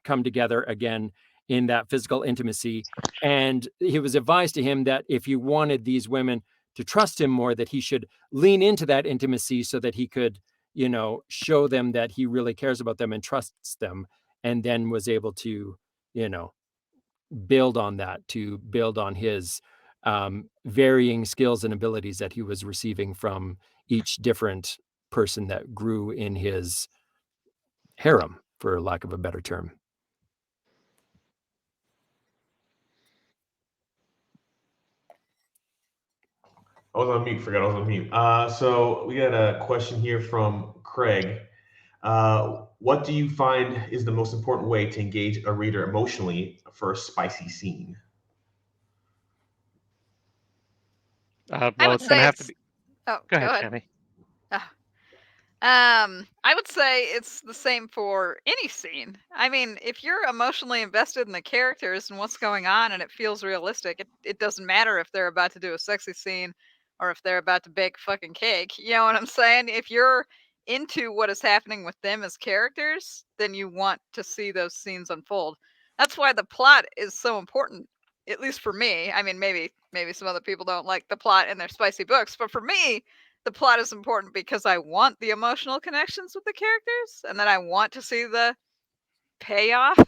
come together again in that physical intimacy. And it was advised to him that if he wanted these women to trust him more, that he should lean into that intimacy so that he could, show them that he really cares about them and trusts them, and then was able to, build on that, to build on his varying skills and abilities that he was receiving from each different person that grew in his harem, for lack of a better term. I was on mute. Forgot I was on mute. So we got a question here from Craig. What do you find is the most important way to engage a reader emotionally for a spicy scene? Well, would it's going to say have to it's- be. Oh, Go ahead, Tammy. I would say it's the same for any scene. I mean, if you're emotionally invested in the characters and what's going on and it feels realistic, it doesn't matter if they're about to do a sexy scene or if they're about to bake fucking cake. You know what I'm saying? If you're into what is happening with them as characters, then you want to see those scenes unfold. That's why the plot is so important, at least for me. I mean, maybe some other people don't like the plot in their spicy books, but for me, the plot is important because I want the emotional connections with the characters, and then I want to see the payoff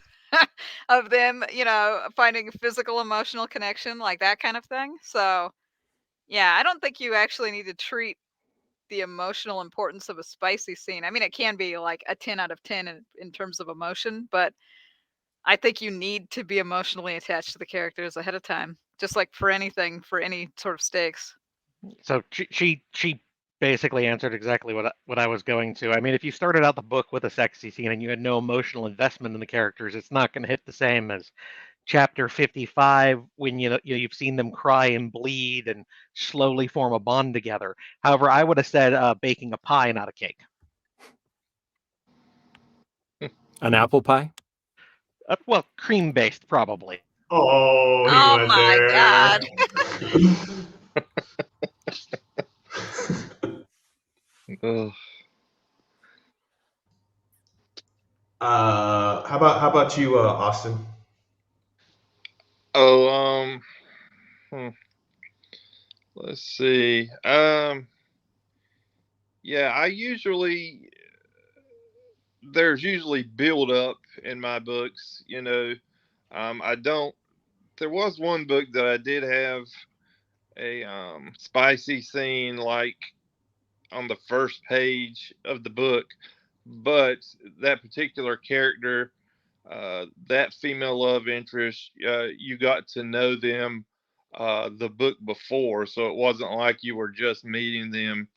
of them, finding a physical emotional connection, like that kind of thing. So, yeah, I don't think you actually need to treat the emotional importance of a spicy scene. I mean, it can be like a 10 out of 10 in terms of emotion, but I think you need to be emotionally attached to the characters ahead of time, just like for anything, for any sort of stakes. So she basically answered exactly what I was going to. I mean, if you started out the book with a sexy scene and you had no emotional investment in the characters, it's not going to hit the same as chapter 55 when you've seen them cry and bleed and slowly form a bond together. However, I would have said baking a pie, not a cake. An apple pie? Well, cream based probably. Oh, he Oh went my there. God. Ugh. How about you, Austin? Oh, let's see. Yeah, there's usually build up in my books. I don't. There was one book that I did have a spicy scene like on the first page of the book, but that particular character, that female love interest, you got to know them the book before, so it wasn't like you were just meeting them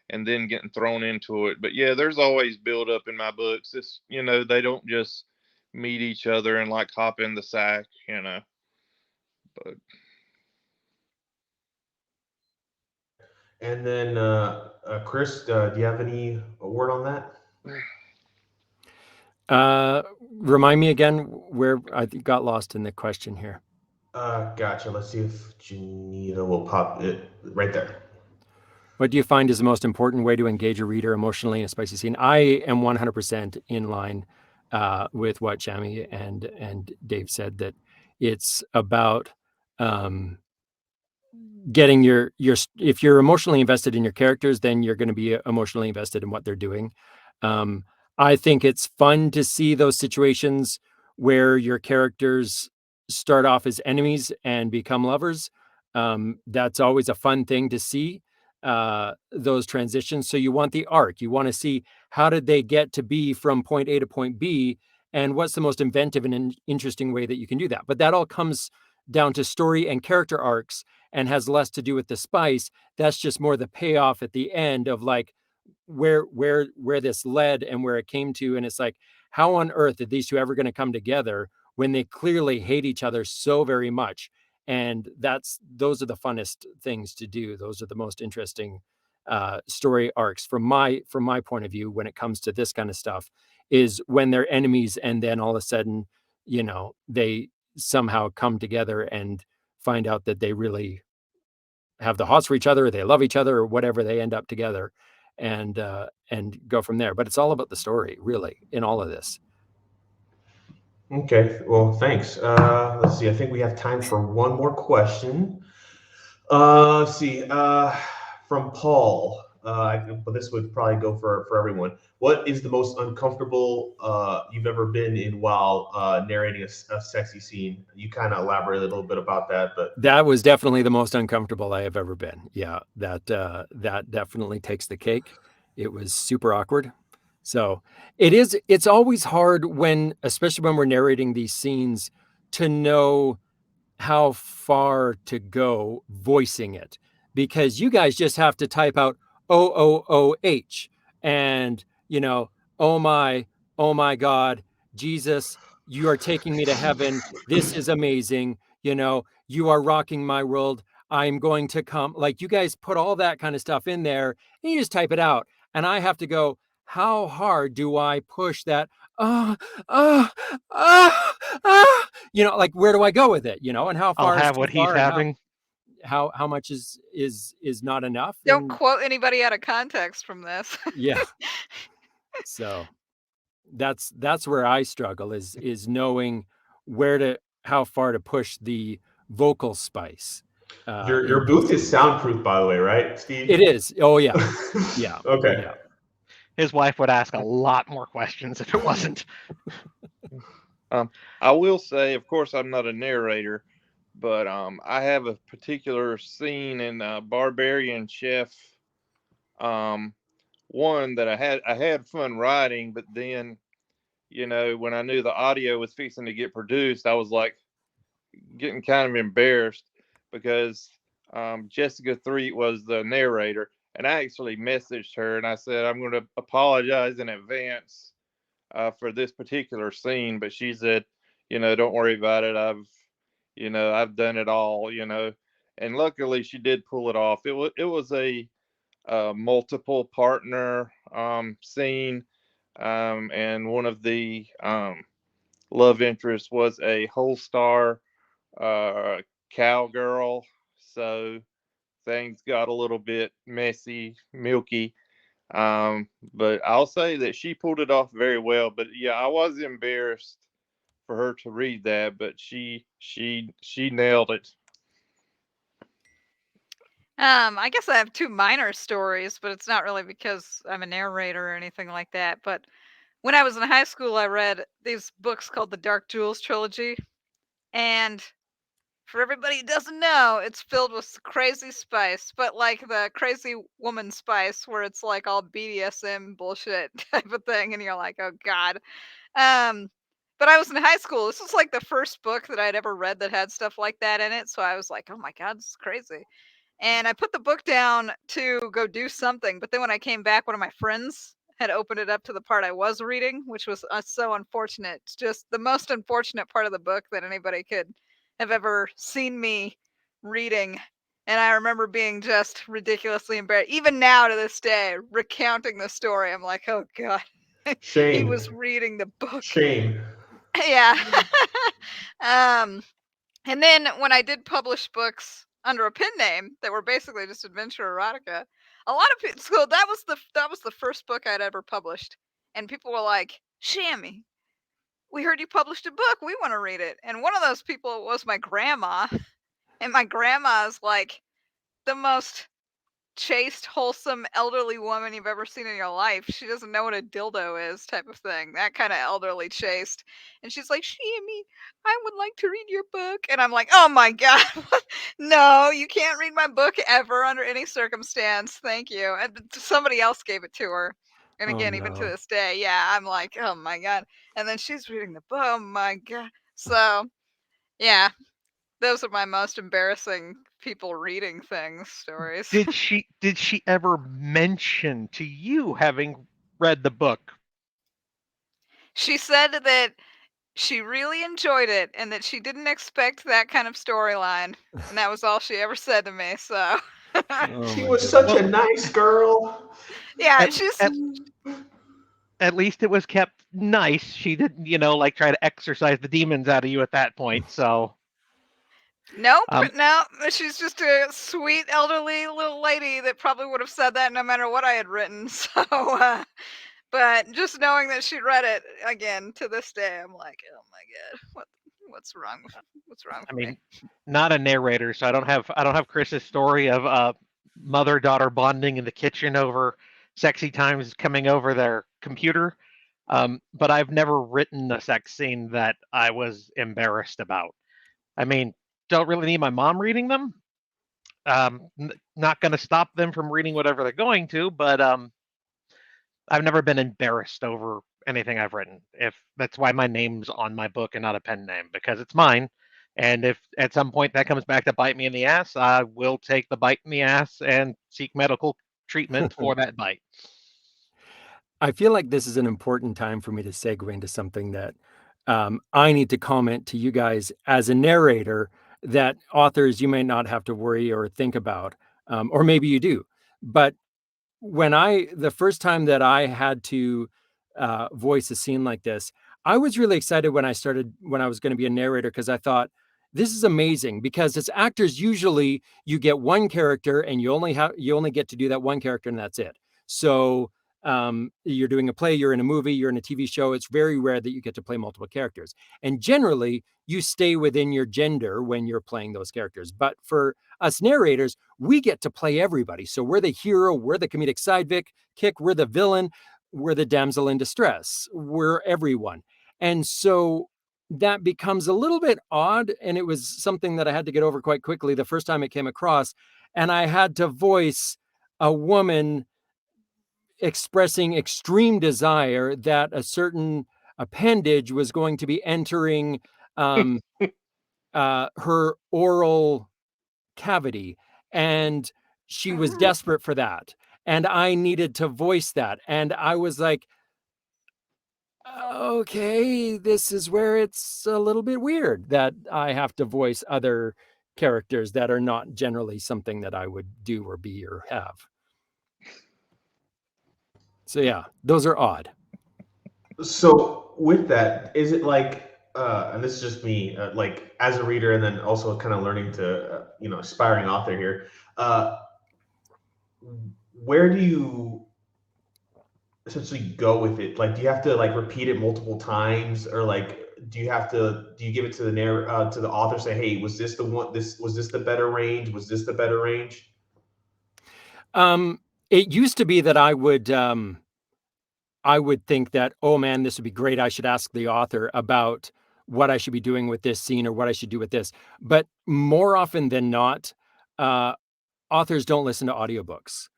and then getting thrown into it. But yeah, there's always build up in my books. It's they don't just meet each other and like hop in the sack, but And then Chris, do you have any word on that? Remind me again where I got lost in the question here. Gotcha. Let's see if Janita will pop it right there. What do you find is the most important way to engage a reader emotionally in a spicy scene? I am 100% in line with what Shami and Dave said, that it's about getting if you're emotionally invested in your characters, then you're going to be emotionally invested in what they're doing. I think it's fun to see those situations where your characters start off as enemies and become lovers. That's always a fun thing to see, those transitions. So you want the arc. You want to see, how did they get to be from point A to point B, and what's the most inventive and interesting way that you can do that. But that all comes down to story and character arcs and has less to do with the spice. That's just more the payoff at the end of like where this led and where it came to. And it's like, how on earth are these two ever going to come together when they clearly hate each other so very much? And those are the funnest things to do. Those are the most interesting story arcs from my point of view when it comes to this kind of stuff, is when they're enemies and then all of a sudden, they somehow come together and find out that they really have the hots for each other, or they love each other, or whatever. They end up together and go from there. But it's all about the story, really, in all of this. Okay, well, thanks. Let's see. I think we have time for one more question. Let's see. From Paul. But this would probably go for everyone. What is the most uncomfortable you've ever been in while narrating a sexy scene? You kind of elaborated a little bit about that, but that was definitely the most uncomfortable I have ever been. Yeah, that definitely takes the cake. It was super awkward. So it's always hard especially when we're narrating these scenes, to know how far to go voicing it, because you guys just have to type out OOOH and, oh my God, Jesus, you are taking me to heaven. This is amazing. You are rocking my world. I'm going to come. Like, you guys put all that kind of stuff in there and you just type it out. And I have to go, how hard do I push that? Like, where do I go with it? And how far I'll have what he's having. How much is not enough? Don't quote anybody out of context from this. Yeah. So that's where I struggle, is knowing how far to push the vocal spice. Your booth is soundproof, by the way, right, Steve? It is. Oh yeah. Yeah. Okay. Yeah. His wife would ask a lot more questions if it wasn't. I will say, of course, I'm not a narrator, but I have a particular scene in Barbarian Chef. One that I had fun writing, but then, when I knew the audio was fixing to get produced, I was like getting kind of embarrassed, because Jessica Threet was the narrator, and I actually messaged her and I said, I'm going to apologize in advance for this particular scene, but she said, don't worry about it. I've done it all, and luckily she did pull it off. It was a multiple partner scene, and one of the love interests was a Holstar cowgirl, so things got a little bit messy, milky. But I'll say that she pulled it off very well. But yeah, I was embarrassed for her to read that, but she nailed it. I guess I have two minor stories, but it's not really because I'm a narrator or anything like that. But when I was in high school, I read these books called the Dark Jewels trilogy, and for everybody who doesn't know, it's filled with crazy spice, but like the crazy woman spice, where it's like all BDSM bullshit type of thing, and you're like, oh God. But I was in high school. This was like the first book that I'd ever read that had stuff like that in it. So I was like, oh my God, this is crazy. And I put the book down to go do something. But then when I came back, one of my friends had opened it up to the part I was reading, which was so unfortunate. It's just the most unfortunate part of the book that anybody could have ever seen me reading. And I remember being just ridiculously embarrassed. Even now to this day, recounting the story, I'm like, oh God. Shame. He was reading the book. Shame. Yeah. And then when I did publish books under a pen name that were basically just adventure erotica, a lot of people. So that was the first book I'd ever published, and people were like, "Shammy, we heard you published a book. We want to read it." And one of those people was my grandma, and my grandma is like the most chaste, wholesome, elderly woman you've ever seen in your life. She doesn't know what a dildo is, type of thing. That kind of elderly chaste. And she's like, Shammy, I would like to read your book. And I'm like, oh my God, no, you can't read my book ever under any circumstance. Thank you. And somebody else gave it to her. And again, even to this day, yeah, I'm like, oh my God. And then she's reading the book. Oh my God. So, yeah, those are my most embarrassing people reading things stories. Did she ever mention to you having read the book? She said that she really enjoyed it and that she didn't expect that kind of storyline. And that was all she ever said to me. So, Oh She my was such goodness. a nice girl. yeah, At, she's. at, at least it was kept nice. She didn't, like try to exorcise the demons out of you at that point. So, Nope, um, no, she's just a sweet elderly little lady that probably would have said that no matter what I had written. So, but just knowing that she read it again to this day, I'm like, oh my god, what's wrong with I me? mean, not a narrator, so I don't have Chris's story of mother-daughter bonding in the kitchen over sexy times coming over their computer. But I've never written a sex scene that I was embarrassed about. I mean, don't really need my mom reading them. Not going to stop them from reading whatever they're going to, but I've never been embarrassed over anything I've written. If that's why my name's on my book and not a pen name, because it's mine. And if at some point that comes back to bite me in the ass, I will take the bite in the ass and seek medical treatment for that bite. I feel like this is an important time for me to segue into something that I need to comment to you guys as a narrator that authors you may not have to worry or think about, or maybe you do. But the first time that I had to voice a scene like this, I was really excited when I was going to be a narrator, because I thought, this is amazing, because as actors, usually you get one character and you only get to do that one character and that's it. So you're doing a play, you're in a movie, you're in a TV show. It's very rare that you get to play multiple characters. And generally you stay within your gender when you're playing those characters. But for us narrators, we get to play everybody. So we're the hero, we're the comedic sidekick, we're the villain, we're the damsel in distress, we're everyone. And so that becomes a little bit odd. And it was something that I had to get over quite quickly the first time it came across. And I had to voice a woman expressing extreme desire that a certain appendage was going to be entering her oral cavity, and she was desperate for that, and I needed to voice that, and I was like, okay, this is where it's a little bit weird that I have to voice other characters that are not generally something that I would do or be or have. So yeah, those are odd. So with that, is it like, and this is just me, like as a reader, and then also kind of learning to, aspiring author here. Where do you essentially go with it? Like, do you have to like repeat it multiple times, or like, do you give it to the author, say, hey, was this the one? Was this the better range? Was this the better range? It used to be that I would think that, oh man, this would be great. I should ask the author about what I should be doing with this scene or what I should do with this. But more often than not, authors don't listen to audiobooks.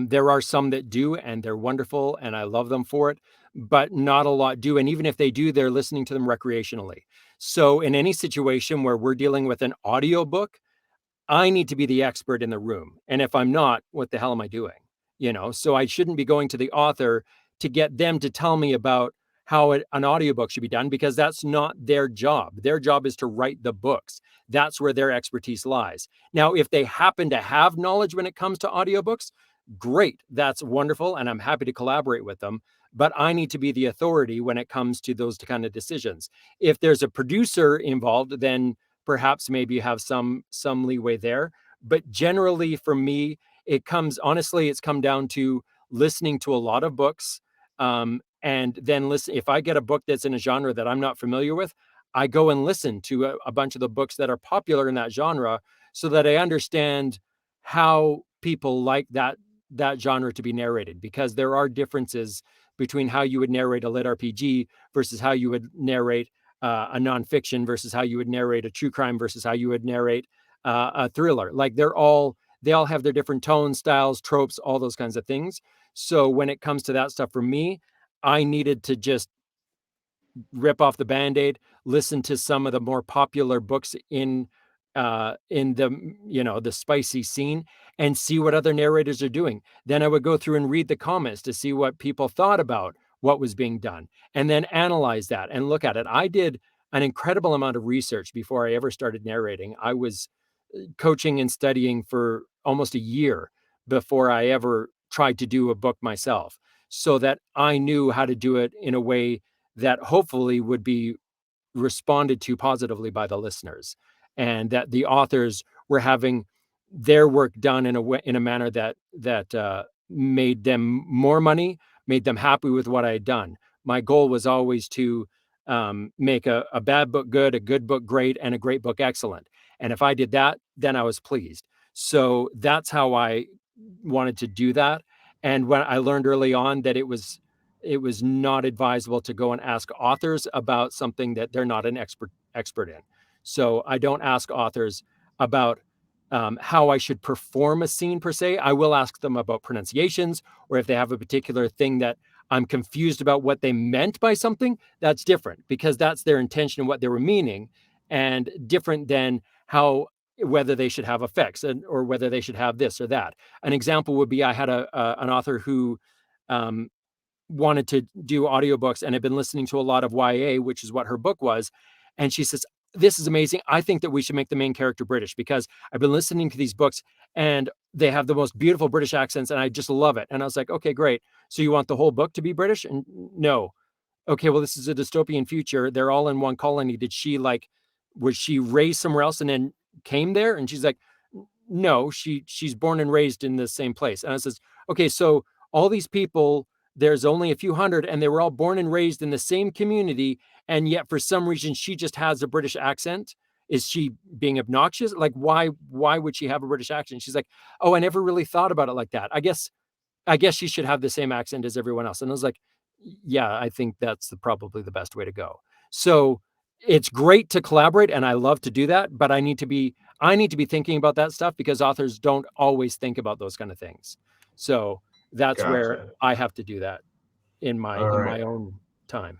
There are some that do, and they're wonderful, and I love them for it, but not a lot do. And even if they do, they're listening to them recreationally. So in any situation where we're dealing with an audiobook, I need to be the expert in the room. And if I'm not, what the hell am I doing? So I shouldn't be going to the author to get them to tell me about how an audiobook should be done, because that's not their job. Their job is to write the books. That's where their expertise lies. Now, if they happen to have knowledge when it comes to audiobooks, great. That's wonderful. And I'm happy to collaborate with them. But I need to be the authority when it comes to those kind of decisions. If there's a producer involved, then perhaps maybe you have some leeway there. But generally for me, it's come down to listening to a lot of books. And then listen, if I get a book that's in a genre that I'm not familiar with, I go and listen to a bunch of the books that are popular in that genre, so that I understand how people like that genre to be narrated, because there are differences between how you would narrate a lit RPG versus how you would narrate a nonfiction, versus how you would narrate a true crime, versus how you would narrate a thriller. Like they all have their different tones, styles, tropes, all those kinds of things. So when it comes to that stuff, for me, I needed to just rip off the Band-Aid, listen to some of the more popular books in the spicy scene, and see what other narrators are doing. Then I would go through and read the comments to see what people thought about what was being done, and then analyze that and look at it. I did an incredible amount of research before I ever started narrating. I was coaching and studying for almost a year before I ever tried to do a book myself, so that I knew how to do it in a way that hopefully would be responded to positively by the listeners, and that the authors were having their work done in a way, in a manner that made them more money, made them happy with what I had done. My goal was always to make a bad book good, a good book great, and a great book excellent. And if I did that, then I was pleased. So that's how I wanted to do that. And when I learned early on that it was not advisable to go and ask authors about something that they're not an expert in. So I don't ask authors about how I should perform a scene per se. I will ask them about pronunciations, or if they have a particular thing that I'm confused about what they meant by something. That's different, because that's their intention and what they were meaning, and different than how, whether they should have effects or whether they should have this or that. An example would be, I had an author who wanted to do audiobooks and had been listening to a lot of YA, which is what her book was. And she says, "This is amazing. I think that we should make the main character British, because I've been listening to these books and they have the most beautiful British accents and I just love it." And I was like, "Okay, great. So you want the whole book to be British?" And no. Okay, well, this is a dystopian future. They're all in one colony. Was she raised somewhere else and then came there? And she's like, "No, she's born and raised in the same place." And I says, "Okay, so all these people, there's only a few hundred, and they were all born and raised in the same community, and yet for some reason she just has a British accent. Is she being obnoxious? Like, why would she have a British accent?" She's like, "Oh, I never really thought about it like that. I guess she should have the same accent as everyone else." And I was like, "Yeah, I think that's probably the best way to go." So it's great to collaborate, and I love to do that, but I need to be thinking about that stuff, because authors don't always think about those kind of things. So that's where Gotcha. I have to do that in All my right. own time.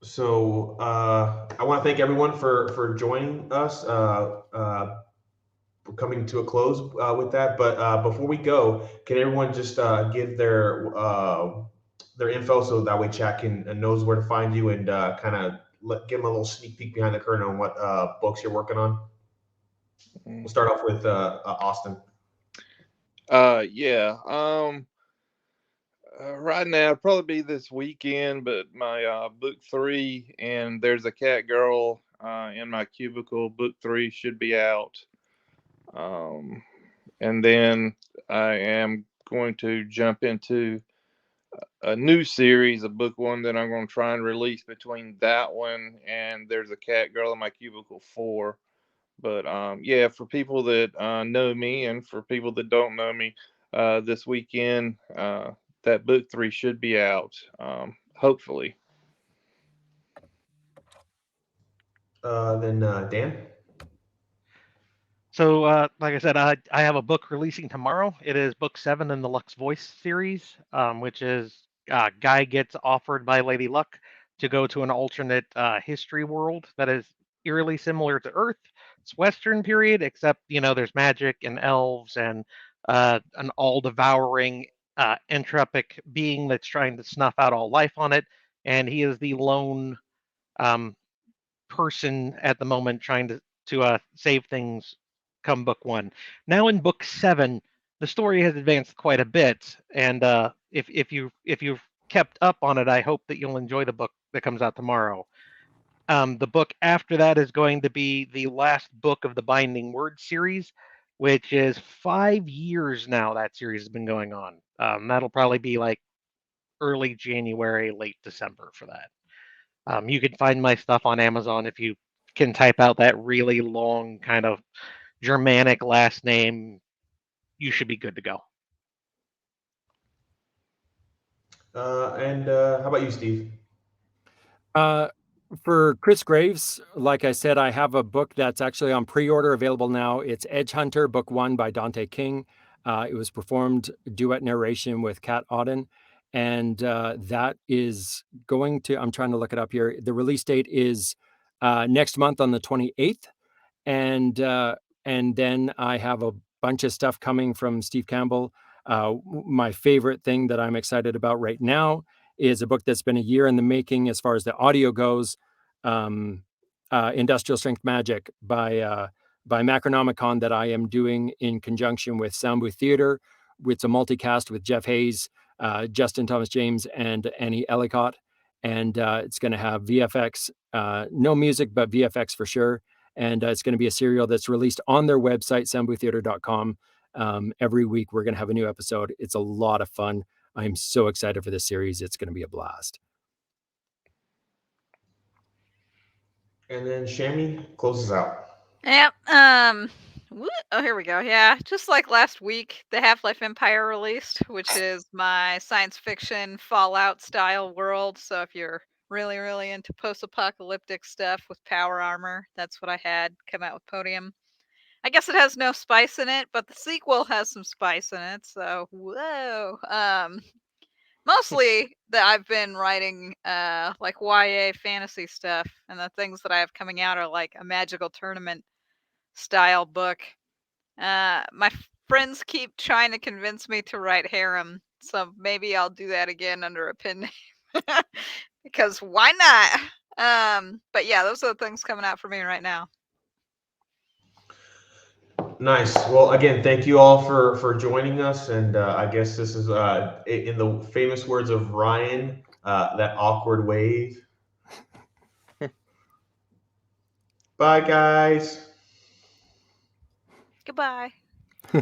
So I want to thank everyone for joining us. We're coming to a close with that, but before we go, can everyone just give their info, so that way chat knows where to find you, and kind of give them a little sneak peek behind the curtain on what books you're working on? We'll start off with Austin. Yeah. Right now, it'll probably be this weekend, but my book 3 and There's a Cat Girl in My Cubicle, book 3 should be out. And then I am going to jump into a new series, a book 1 that I'm going to try and release between that one and There's a Cat Girl in My Cubicle 4. But yeah, for people that know me and for people that don't know me, this weekend, that book 3 should be out, hopefully. Then Dan. So, like I said, I have a book releasing tomorrow. It is book 7 in the Lux Voice series, which is Guy gets offered by Lady Luck to go to an alternate history world that is eerily similar to Earth. It's Western period, except there's magic and elves and an all-devouring entropic being that's trying to snuff out all life on it, and he is the lone person at the moment trying to save things come book 1. Now in book 7, the story has advanced quite a bit, and if you've kept up on it, I hope that you'll enjoy the book that comes out tomorrow. The book after that is going to be the last book of the Binding Word series, which is 5 years now that series has been going on. That'll probably be like early January, late December for that. You can find my stuff on Amazon if you can type out that really long kind of Germanic last name. You should be good to go. And how about you, Steve? For Chris Graves, like I said, I have a book that's actually on pre-order, available now. It's Edge Hunter, book 1 by Dante King. It was performed duet narration with Kat Auden. And that is going to, I'm trying to look it up here. The release date is next month on the 28th. And then I have a bunch of stuff coming from Steve Campbell. My favorite thing that I'm excited about right now is a book that's been a year in the making as far as the audio goes. Industrial Strength Magic by Macronomicon, that I am doing in conjunction with Sound Booth Theater. It's a multicast with Jeff Hayes, Justin Thomas James, and Annie Ellicott. And it's going to have VFX, no music, but VFX for sure. And it's going to be a serial that's released on their website, soundbooththeater.com. Every week, we're going to have a new episode. It's a lot of fun. I'm so excited for this series. It's going to be a blast. And then Shammy closes out. Yep. Oh, here we go. Yeah, just like last week, the Half-Life Empire released, which is my science fiction Fallout style world. So if you're really, really into post-apocalyptic stuff with power armor, that's what I had come out with Podium. I guess it has no spice in it, but the sequel has some spice in it. So whoa. Mostly that I've been writing like YA fantasy stuff, and the things that I have coming out are like a magical tournament style book. My friends keep trying to convince me to write harem, so maybe I'll do that again under a pen name because why not? But yeah, those are the things coming out for me right now. Nice. Well, again, thank you all for joining us, and I guess this is in the famous words of Ryan, that awkward wave. Bye, guys. Goodbye.